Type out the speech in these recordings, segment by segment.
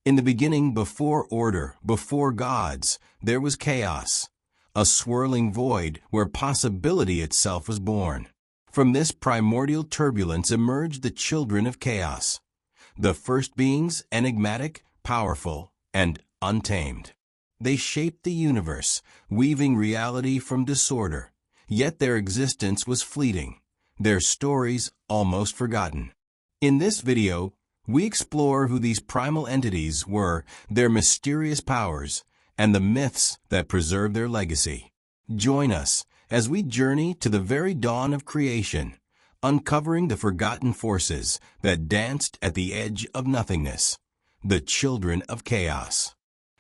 In the beginning, before order, before gods, there was chaos, a swirling void where possibility itself was born. From this primordial turbulence emerged the children of chaos, the first beings enigmatic, powerful, and untamed. They shaped the universe, weaving reality from disorder, yet their existence was fleeting, their stories almost forgotten. In this video, we explore who these primal entities were, their mysterious powers, and the myths that preserve their legacy. Join us as we journey to the very dawn of creation, uncovering the forgotten forces that danced at the edge of nothingness, the children of chaos.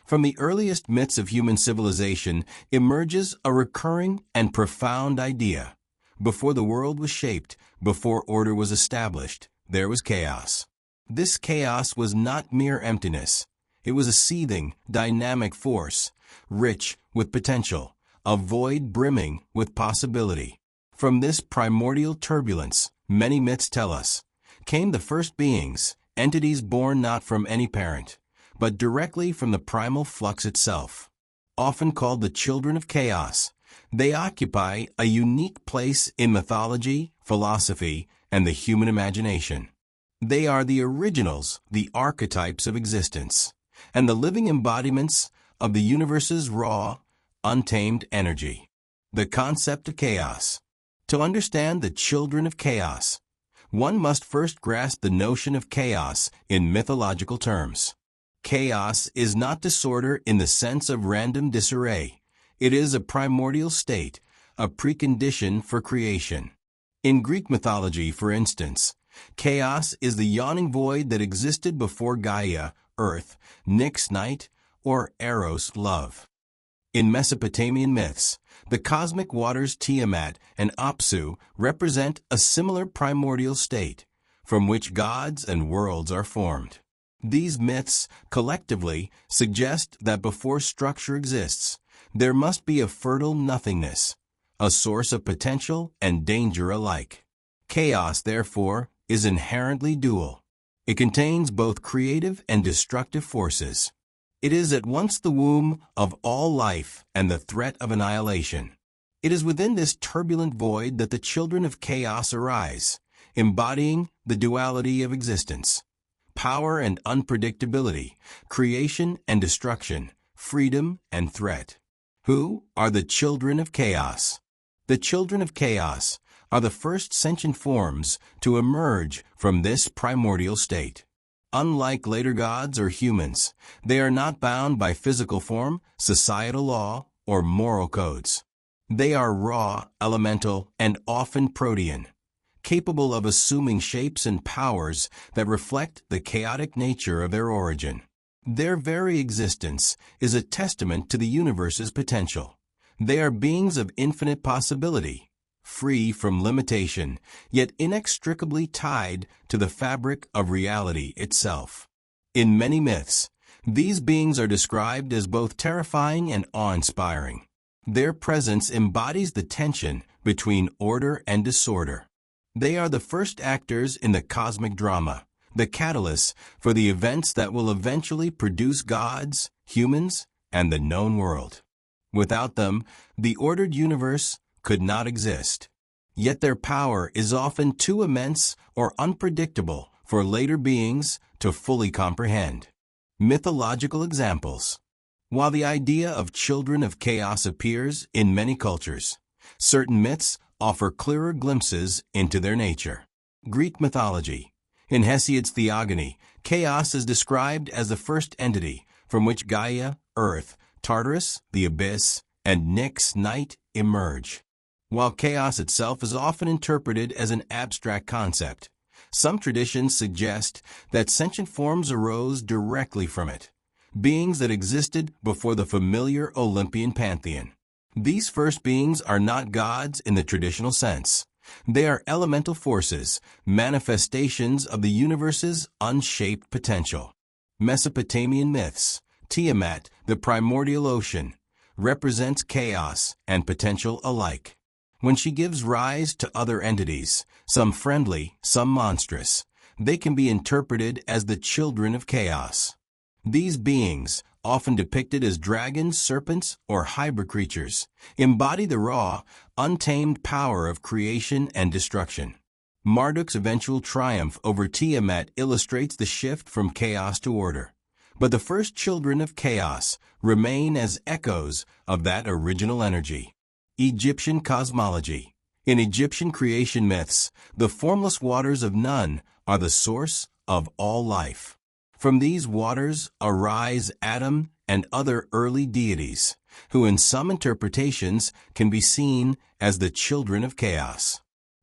From the earliest myths of human civilization emerges a recurring and profound idea. Before the world was shaped, before order was established, there was chaos. This chaos was not mere emptiness. It was a seething, dynamic force, rich with potential, a void brimming with possibility. From this primordial turbulence, many myths tell us, came the first beings, entities born not from any parent, but directly from the primal flux itself. Often called the children of chaos, they occupy a unique place in mythology, philosophy, and the human imagination. They are the originals, the archetypes of existence, and the living embodiments of the universe's raw, untamed energy. The concept of chaos. To understand the children of chaos, one must first grasp the notion of chaos in mythological terms. Chaos is not disorder in the sense of random disarray. It is a primordial state, a precondition for creation. In Greek mythology, for instance, chaos is the yawning void that existed before Gaia, Earth, Nyx, night, or Eros, love. In Mesopotamian myths, the cosmic waters Tiamat and Apsu represent a similar primordial state, from which gods and worlds are formed. These myths, collectively, suggest that before structure exists, there must be a fertile nothingness, a source of potential and danger alike. Chaos, therefore, is inherently dual. It contains both creative and destructive forces. It is at once the womb of all life and the threat of annihilation. It is within this turbulent void that the children of chaos arise, embodying the duality of existence. Power and unpredictability, creation and destruction, freedom and threat. Who are the children of chaos? The children of chaos are the first sentient forms to emerge from this primordial state. Unlike later gods or humans, they are not bound by physical form, societal law, or moral codes. They are raw, elemental, and often protean, capable of assuming shapes and powers that reflect the chaotic nature of their origin. Their very existence is a testament to the universe's potential. They are beings of infinite possibility, free from limitation, yet inextricably tied to the fabric of reality itself. In many myths, these beings are described as both terrifying and awe-inspiring. Their presence embodies the tension between order and disorder. They are the first actors in the cosmic drama, the catalysts for the events that will eventually produce gods, humans, and the known world. Without them, the ordered universe could not exist. Yet their power is often too immense or unpredictable for later beings to fully comprehend. Mythological examples. While the idea of children of chaos appears in many cultures, certain myths offer clearer glimpses into their nature. Greek mythology. In Hesiod's Theogony, chaos is described as the first entity from which Gaia, Earth, Tartarus, the abyss, and Nyx, night, emerge. While chaos itself is often interpreted as an abstract concept, some traditions suggest that sentient forms arose directly from it, beings that existed before the familiar Olympian pantheon. These first beings are not gods in the traditional sense. They are elemental forces, manifestations of the universe's unshaped potential. Mesopotamian myths. Tiamat, the primordial ocean, represents chaos and potential alike. When she gives rise to other entities, some friendly, some monstrous, they can be interpreted as the children of chaos. These beings, often depicted as dragons, serpents, or hybrid creatures, embody the raw, untamed power of creation and destruction. Marduk's eventual triumph over Tiamat illustrates the shift from chaos to order. But the first children of chaos remain as echoes of that original energy. Egyptian cosmology. In Egyptian creation myths, the formless waters of Nun are the source of all life. From these waters arise Adam and other early deities, who in some interpretations can be seen as the children of chaos.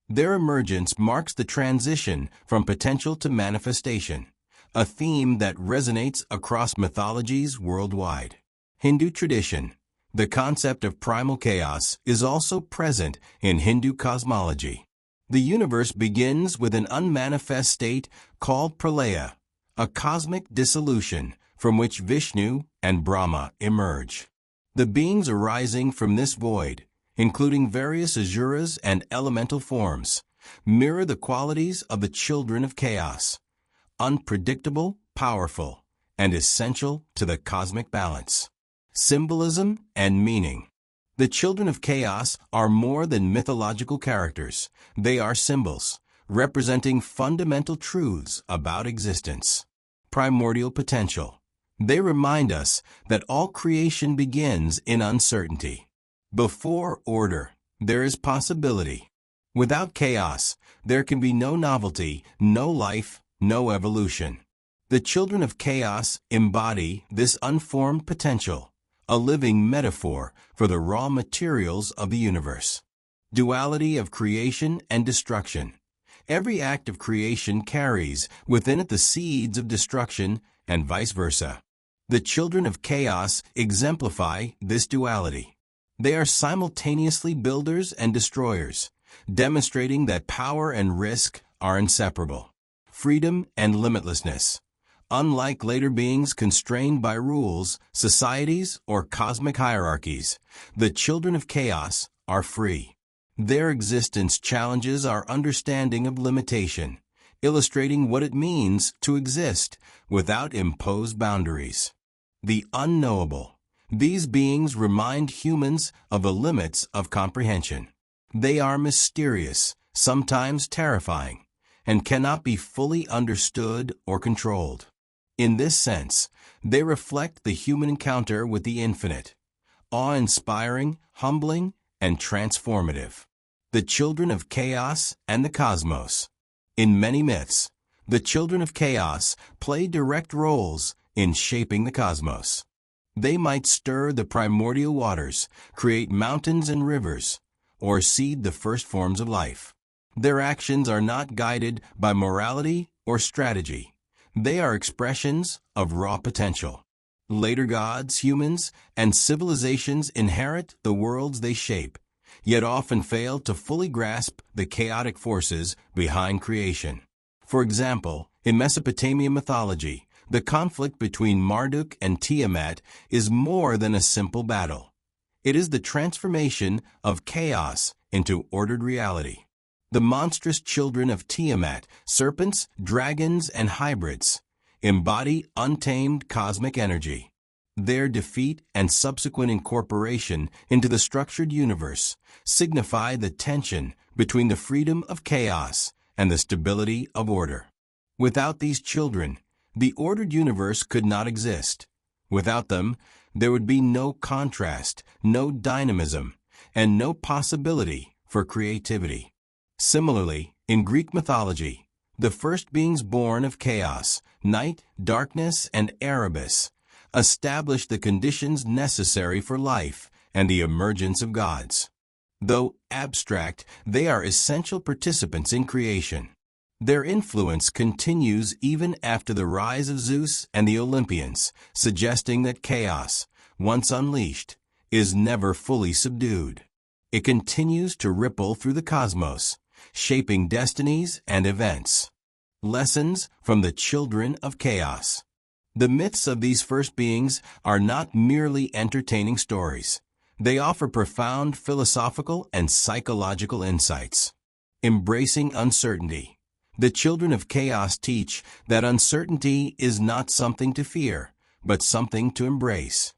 Their emergence marks the transition from potential to manifestation, a theme that resonates across mythologies worldwide. Hindu tradition. The concept of primal chaos is also present in Hindu cosmology. The universe begins with an unmanifest state called pralaya, a cosmic dissolution from which Vishnu and Brahma emerge. The beings arising from this void, including various asuras and elemental forms, mirror the qualities of the children of chaos: unpredictable, powerful, and essential to the cosmic balance. Symbolism and meaning. The children of chaos are more than mythological characters. They are symbols, representing fundamental truths about existence. Primordial potential. They remind us that all creation begins in uncertainty. Before order, there is possibility. Without chaos, there can be no novelty, no life, no evolution. The children of chaos embody this unformed potential, a living metaphor for the raw materials of the universe. Duality of creation and destruction. Every act of creation carries within it the seeds of destruction and vice versa. The children of chaos exemplify this duality. They are simultaneously builders and destroyers, demonstrating that power and risk are inseparable. Freedom and limitlessness. Unlike later beings constrained by rules, societies, or cosmic hierarchies, the children of chaos are free. Their existence challenges our understanding of limitation, illustrating what it means to exist without imposed boundaries. The unknowable. These beings remind humans of the limits of comprehension. They are mysterious, sometimes terrifying, and cannot be fully understood or controlled. In this sense, they reflect the human encounter with the infinite, awe-inspiring, humbling, and transformative. The children of chaos and the cosmos. In many myths, the children of chaos play direct roles in shaping the cosmos. They might stir the primordial waters, create mountains and rivers, or seed the first forms of life. Their actions are not guided by morality or strategy. They are expressions of raw potential. Later gods, humans, and civilizations inherit the worlds they shape, yet often fail to fully grasp the chaotic forces behind creation. For example, in Mesopotamian mythology, the conflict between Marduk and Tiamat is more than a simple battle. It is the transformation of chaos into ordered reality. The monstrous children of Tiamat, serpents, dragons, and hybrids, embody untamed cosmic energy. Their defeat and subsequent incorporation into the structured universe signify the tension between the freedom of chaos and the stability of order. Without these children, the ordered universe could not exist. Without them, there would be no contrast, no dynamism, and no possibility for creativity. Similarly, in Greek mythology, the first beings born of chaos, night, darkness, and Erebus, established the conditions necessary for life and the emergence of gods. Though abstract, they are essential participants in creation. Their influence continues even after the rise of Zeus and the Olympians, suggesting that chaos, once unleashed, is never fully subdued. It continues to ripple through the cosmos, shaping destinies and events. Lessons from the children of chaos. The myths of these first beings are not merely entertaining stories. They offer profound philosophical and psychological insights. Embracing uncertainty. The children of chaos teach that uncertainty is not something to fear, but something to embrace.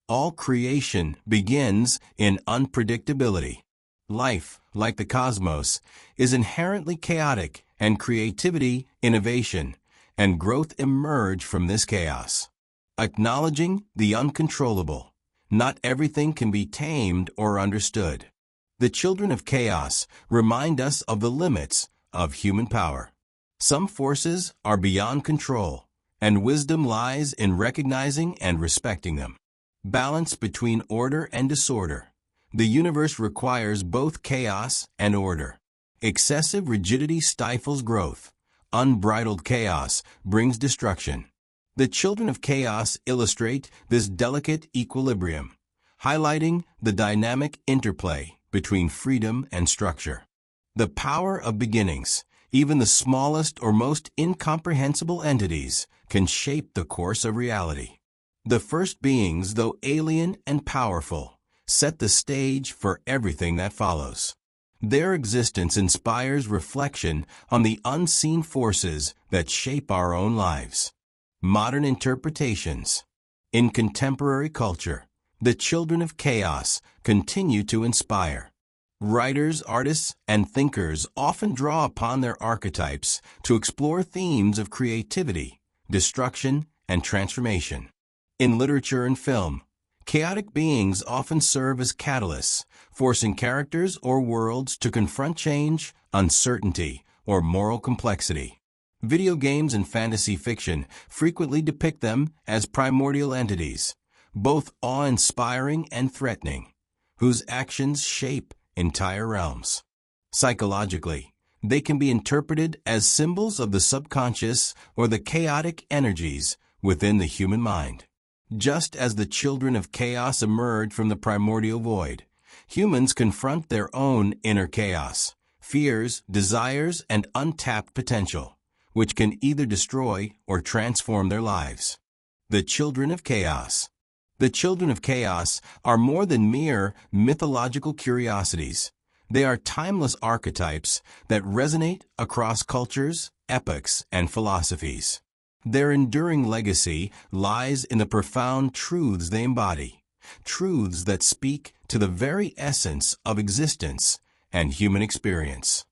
All creation begins in unpredictability. Life, like the cosmos, is inherently chaotic, and creativity, innovation, and growth emerge from this chaos. Acknowledging the uncontrollable, not everything can be tamed or understood. The children of chaos remind us of the limits of human power. Some forces are beyond control, and wisdom lies in recognizing and respecting them. Balance between order and disorder. The universe requires both chaos and order. Excessive rigidity stifles growth. Unbridled chaos brings destruction. The children of chaos illustrate this delicate equilibrium, highlighting the dynamic interplay between freedom and structure. The power of beginnings. Even the smallest or most incomprehensible entities can shape the course of reality. The first beings, though alien and powerful, set the stage for everything that follows. Their existence inspires reflection on the unseen forces that shape our own lives. Modern interpretations. In contemporary culture, the children of chaos continue to inspire. Writers, artists, and thinkers often draw upon their archetypes to explore themes of creativity, destruction, and transformation. In literature and film, chaotic beings often serve as catalysts, forcing characters or worlds to confront change, uncertainty, or moral complexity. Video games and fantasy fiction frequently depict them as primordial entities, both awe-inspiring and threatening, whose actions shape entire realms. Psychologically, they can be interpreted as symbols of the subconscious or the chaotic energies within the human mind. Just as the children of chaos emerge from the primordial void, humans confront their own inner chaos, fears, desires, and untapped potential, which can either destroy or transform their lives. The children of chaos. The children of chaos are more than mere mythological curiosities. They are timeless archetypes that resonate across cultures, epochs, and philosophies. Their enduring legacy lies in the profound truths they embody, truths that speak to the very essence of existence and human experience.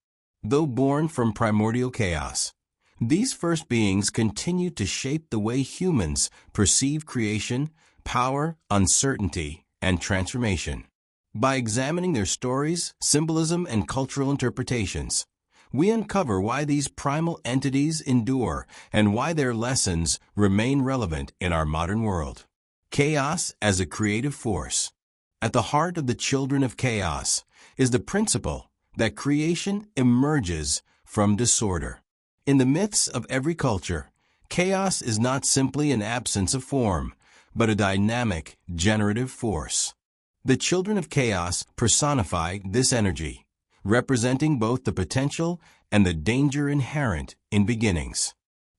Though born from primordial chaos, these first beings continue to shape the way humans perceive creation, power, uncertainty, and transformation. By examining their stories, symbolism, and cultural interpretations, we uncover why these primal entities endure and why their lessons remain relevant in our modern world. Chaos as a creative force. At the heart of the children of chaos is the principle that creation emerges from disorder. In the myths of every culture, chaos is not simply an absence of form, but a dynamic, generative force. The children of chaos personify this energy, representing both the potential and the danger inherent in beginnings.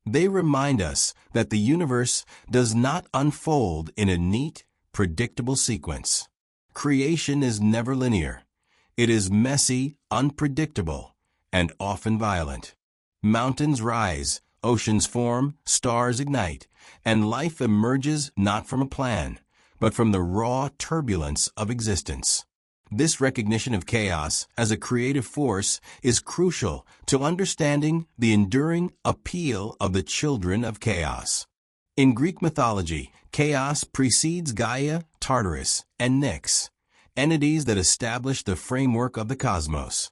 They remind us that the universe does not unfold in a neat, predictable sequence. Creation is never linear. It is messy, unpredictable, and often violent. Mountains rise, oceans form, stars ignite, and life emerges not from a plan, but from the raw turbulence of existence. This recognition of chaos as a creative force is crucial to understanding the enduring appeal of the children of chaos. In Greek mythology, chaos precedes Gaia, Tartarus, and Nyx, entities that establish the framework of the cosmos.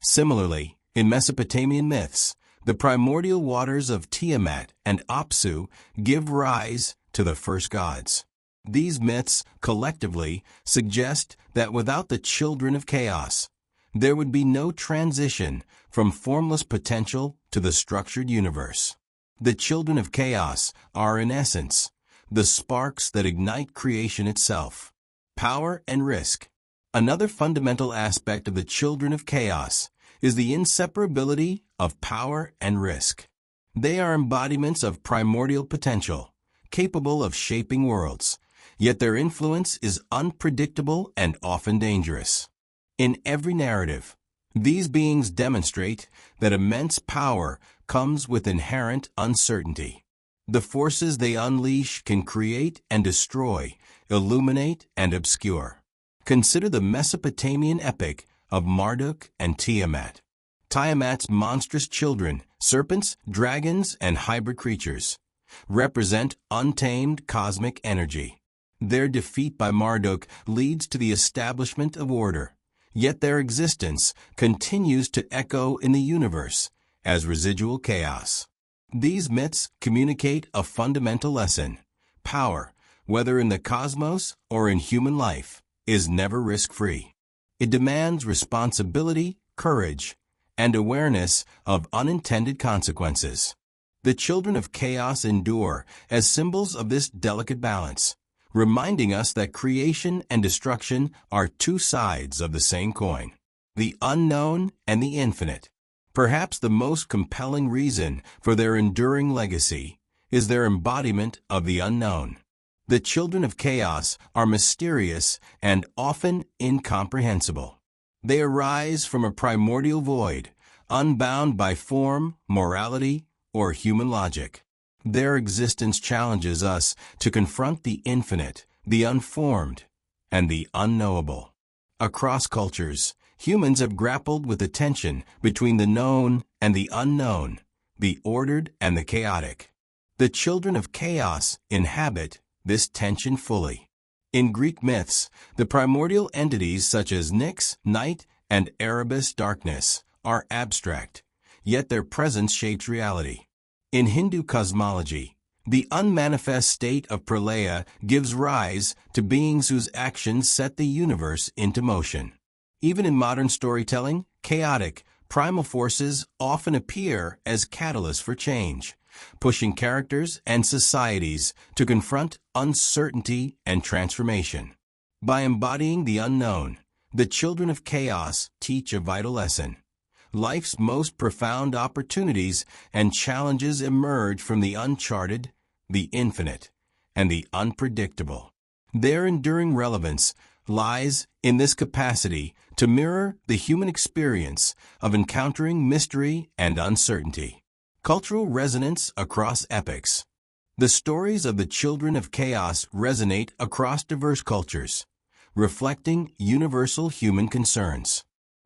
Similarly, in Mesopotamian myths, the primordial waters of Tiamat and Apsu give rise to the first gods. These myths collectively suggest that without the children of chaos, there would be no transition from formless potential to the structured universe. The children of chaos are, in essence, the sparks that ignite creation itself. Power and risk. Another fundamental aspect of the children of chaos is the inseparability of power and risk. They are embodiments of primordial potential, capable of shaping worlds, yet their influence is unpredictable and often dangerous. In every narrative, these beings demonstrate that immense power comes with inherent uncertainty. The forces they unleash can create and destroy, illuminate and obscure. Consider the Mesopotamian epic of Marduk and Tiamat. Tiamat's monstrous children, serpents, dragons, and hybrid creatures, represent untamed cosmic energy. Their defeat by Marduk leads to the establishment of order, yet their existence continues to echo in the universe as residual chaos. These myths communicate a fundamental lesson. Power, whether in the cosmos or in human life, is never risk-free. It demands responsibility, courage, and awareness of unintended consequences. The children of chaos endure as symbols of this delicate balance, reminding us that creation and destruction are two sides of the same coin, the unknown and the infinite. Perhaps the most compelling reason for their enduring legacy is their embodiment of the unknown. The children of chaos are mysterious and often incomprehensible. They arise from a primordial void, unbound by form, morality, or human logic. Their existence challenges us to confront the infinite, the unformed, and the unknowable. Across cultures, humans have grappled with the tension between the known and the unknown, the ordered and the chaotic. The children of chaos inhabit this tension fully. In Greek myths, the primordial entities such as Nyx, night, and Erebus, darkness, are abstract, yet their presence shapes reality. In Hindu cosmology, the unmanifest state of pralaya gives rise to beings whose actions set the universe into motion. Even in modern storytelling, chaotic, primal forces often appear as catalysts for change, pushing characters and societies to confront uncertainty and transformation. By embodying the unknown, the children of chaos teach a vital lesson. Life's most profound opportunities and challenges emerge from the uncharted, the infinite, and the unpredictable. Their enduring relevance lies in this capacity to mirror the human experience of encountering mystery and uncertainty. Cultural resonance across epochs. The stories of the children of chaos resonate across diverse cultures, reflecting universal human concerns.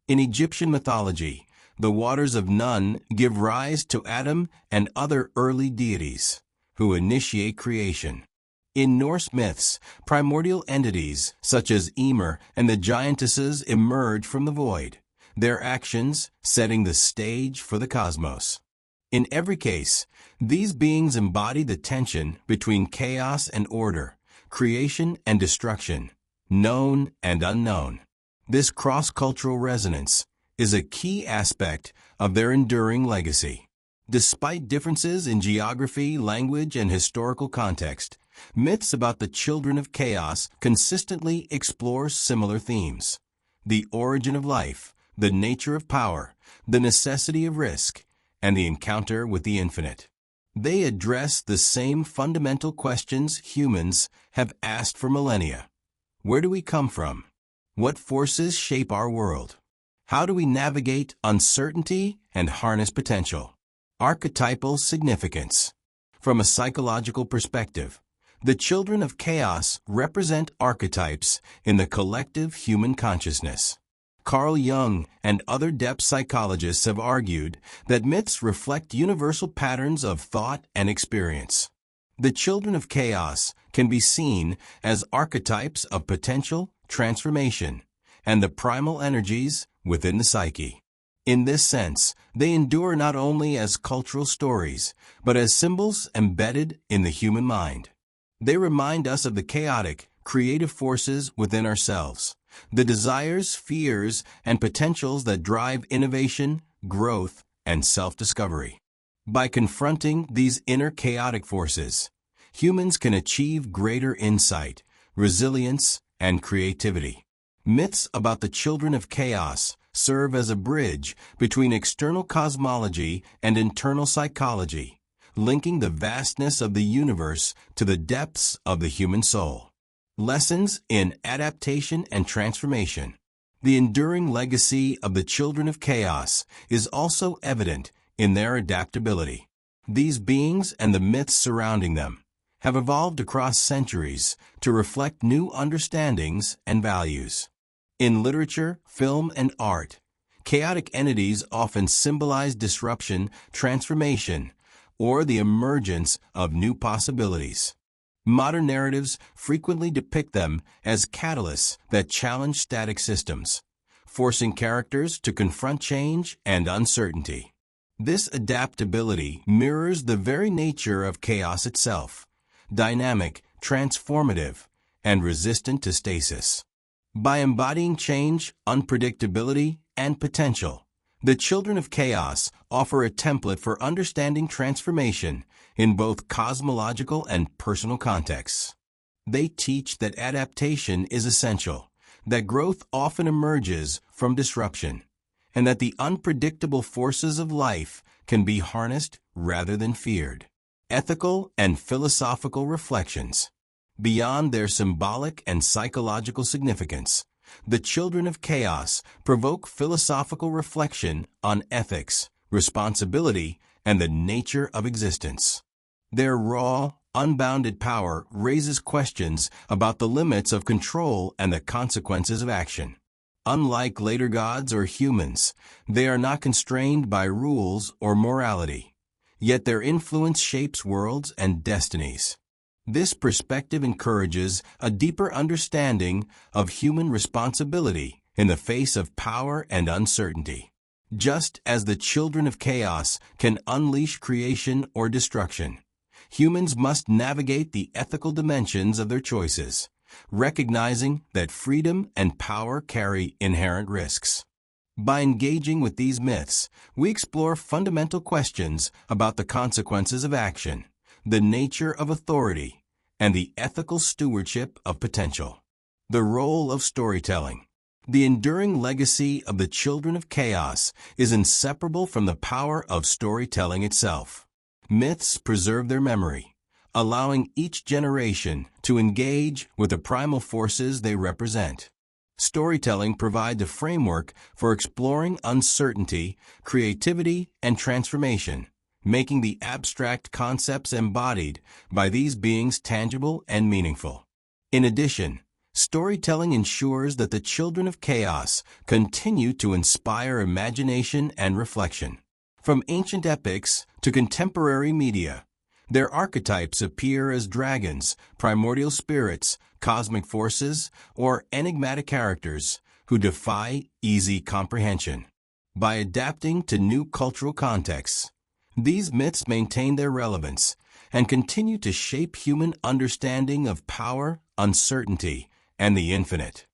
In Egyptian mythology, the waters of Nun give rise to Adam and other early deities who initiate creation. In Norse myths, primordial entities such as Ymir and the giantesses emerge from the void, their actions setting the stage for the cosmos. In every case, these beings embody the tension between chaos and order, creation and destruction, known and unknown. This cross-cultural resonance is a key aspect of their enduring legacy. Despite differences in geography, language, and historical context, myths about the children of chaos consistently explore similar themes: the origin of life, the nature of power, the necessity of risk, and the encounter with the infinite. They address the same fundamental questions humans have asked for millennia. Where do we come from? What forces shape our world? How do we navigate uncertainty and harness potential? Archetypal significance. From a psychological perspective, the children of chaos represent archetypes in the collective human consciousness. Carl Jung and other depth psychologists have argued that myths reflect universal patterns of thought and experience. The children of chaos can be seen as archetypes of potential, transformation, and the primal energies within the psyche. In this sense, they endure not only as cultural stories, but as symbols embedded in the human mind. They remind us of the chaotic, creative forces within ourselves, the desires, fears, and potentials that drive innovation, growth, and self-discovery. By confronting these inner chaotic forces, humans can achieve greater insight, resilience, and creativity. Myths about the children of chaos serve as a bridge between external cosmology and internal psychology, linking the vastness of the universe to the depths of the human soul. Lessons in adaptation and transformation. The enduring legacy of the children of chaos is also evident in their adaptability. These beings and the myths surrounding them have evolved across centuries to reflect new understandings and values. In literature, film, and art, chaotic entities often symbolize disruption, transformation, or the emergence of new possibilities. Modern narratives frequently depict them as catalysts that challenge static systems, forcing characters to confront change and uncertainty. This adaptability mirrors the very nature of chaos itself, dynamic, transformative, and resistant to stasis. By embodying change, unpredictability, and potential, the children of chaos offer a template for understanding transformation in both cosmological and personal contexts. They teach that adaptation is essential, that growth often emerges from disruption, and that the unpredictable forces of life can be harnessed rather than feared. Ethical and philosophical reflections. Beyond their symbolic and psychological significance, the children of chaos provoke philosophical reflection on ethics, responsibility, and the nature of existence. Their raw, unbounded power raises questions about the limits of control and the consequences of action. Unlike later gods or humans, they are not constrained by rules or morality, yet their influence shapes worlds and destinies. This perspective encourages a deeper understanding of human responsibility in the face of power and uncertainty. Just as the children of chaos can unleash creation or destruction, humans must navigate the ethical dimensions of their choices, recognizing that freedom and power carry inherent risks. By engaging with these myths, we explore fundamental questions about the consequences of action, the nature of authority, and the ethical stewardship of potential. The role of storytelling. The enduring legacy of the children of chaos is inseparable from the power of storytelling itself. Myths preserve their memory, allowing each generation to engage with the primal forces they represent. Storytelling provides a framework for exploring uncertainty, creativity, and transformation, making the abstract concepts embodied by these beings tangible and meaningful. In addition, storytelling ensures that the children of chaos continue to inspire imagination and reflection. From ancient epics to contemporary media, their archetypes appear as dragons, primordial spirits, cosmic forces, or enigmatic characters who defy easy comprehension. By adapting to new cultural contexts, these myths maintain their relevance and continue to shape human understanding of power, uncertainty, and the infinite.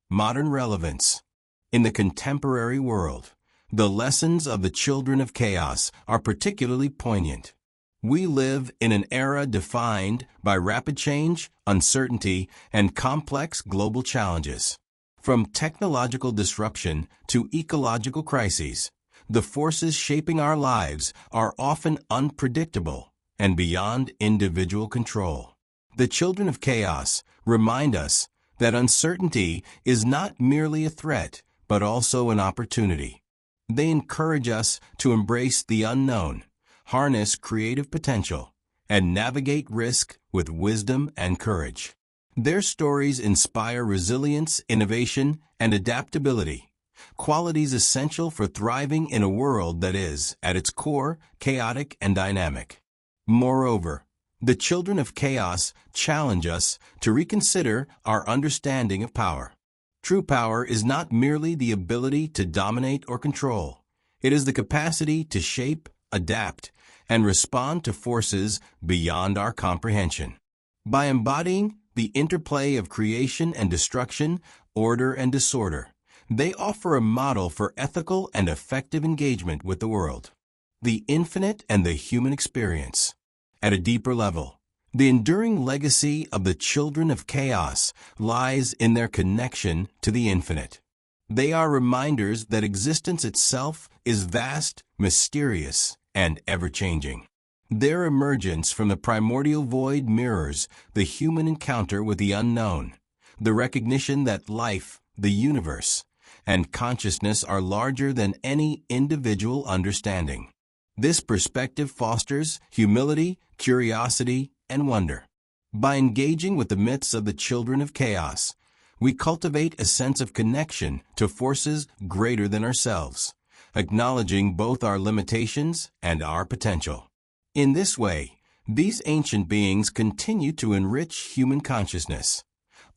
Modern relevance. In the contemporary world, the lessons of the children of chaos are particularly poignant. We live in an era defined by rapid change, uncertainty, and complex global challenges. From technological disruption to ecological crises, the forces shaping our lives are often unpredictable and beyond individual control. The children of chaos remind us that uncertainty is not merely a threat, but also an opportunity. They encourage us to embrace the unknown, harness creative potential, and navigate risk with wisdom and courage. Their stories inspire resilience, innovation, and adaptability, qualities essential for thriving in a world that is, at its core, chaotic and dynamic. Moreover, the children of chaos challenge us to reconsider our understanding of power. True power is not merely the ability to dominate or control. It is the capacity to shape, adapt, and respond to forces beyond our comprehension. By embodying the interplay of creation and destruction, order and disorder, they offer a model for ethical and effective engagement with the world. The infinite and the human experience. At a deeper level, the enduring legacy of the children of chaos lies in their connection to the infinite. They are reminders that existence itself is vast, mysterious, and ever-changing. Their emergence from the primordial void mirrors the human encounter with the unknown, the recognition that life, the universe, and consciousness are larger than any individual understanding. This perspective fosters humility, curiosity, and wonder. By engaging with the myths of the children of chaos, we cultivate a sense of connection to forces greater than ourselves, acknowledging both our limitations and our potential. In this way, these ancient beings continue to enrich human consciousness,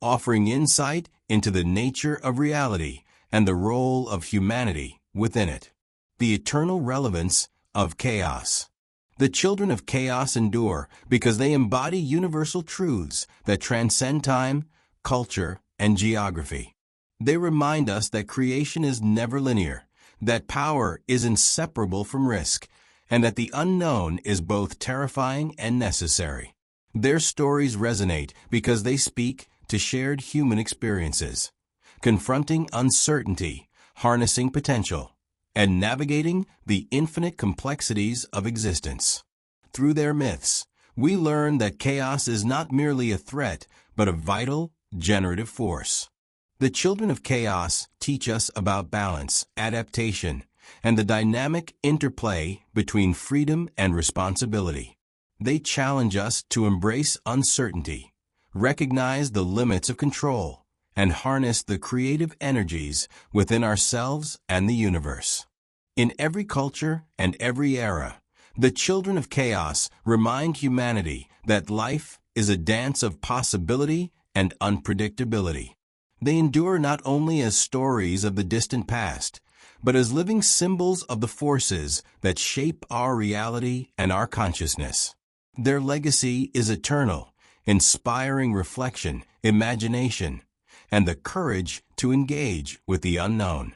offering insight into the nature of reality and the role of humanity within it. The eternal relevance of chaos. The children of chaos endure because they embody universal truths that transcend time, culture, and geography. They remind us that creation is never linear, that power is inseparable from risk, and that the unknown is both terrifying and necessary. Their stories resonate because they speak to shared human experiences, confronting uncertainty, harnessing potential, and navigating the infinite complexities of existence. Through their myths, we learn that chaos is not merely a threat, but a vital, generative force. The children of chaos teach us about balance, adaptation, and the dynamic interplay between freedom and responsibility. They challenge us to embrace uncertainty, recognize the limits of control, and harness the creative energies within ourselves and the universe. In every culture and every era, the children of chaos remind humanity that life is a dance of possibility and unpredictability. They endure not only as stories of the distant past, but as living symbols of the forces that shape our reality and our consciousness. Their legacy is eternal, inspiring reflection, imagination, and the courage to engage with the unknown.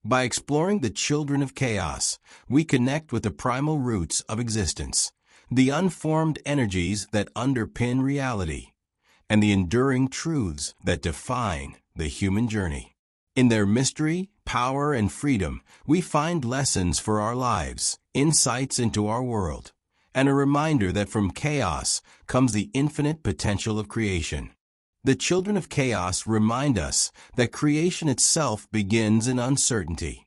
By exploring the children of chaos, we connect with the primal roots of existence, the unformed energies that underpin reality, and the enduring truths that define the human journey. In their mystery, power, and freedom, we find lessons for our lives, insights into our world, and a reminder that from chaos comes the infinite potential of creation. The children of chaos remind us that creation itself begins in uncertainty,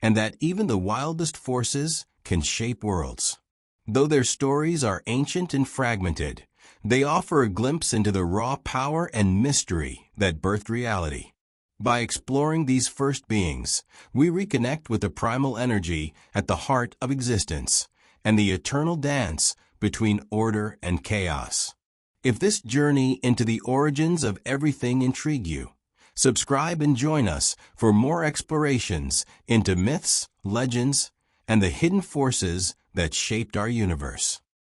and that even the wildest forces can shape worlds. Though their stories are ancient and fragmented, they offer a glimpse into the raw power and mystery that birthed reality. By exploring these first beings, we reconnect with the primal energy at the heart of existence and the eternal dance between order and chaos. If this journey into the origins of everything intrigue you, subscribe and join us for more explorations into myths, legends, and the hidden forces that shaped our universe.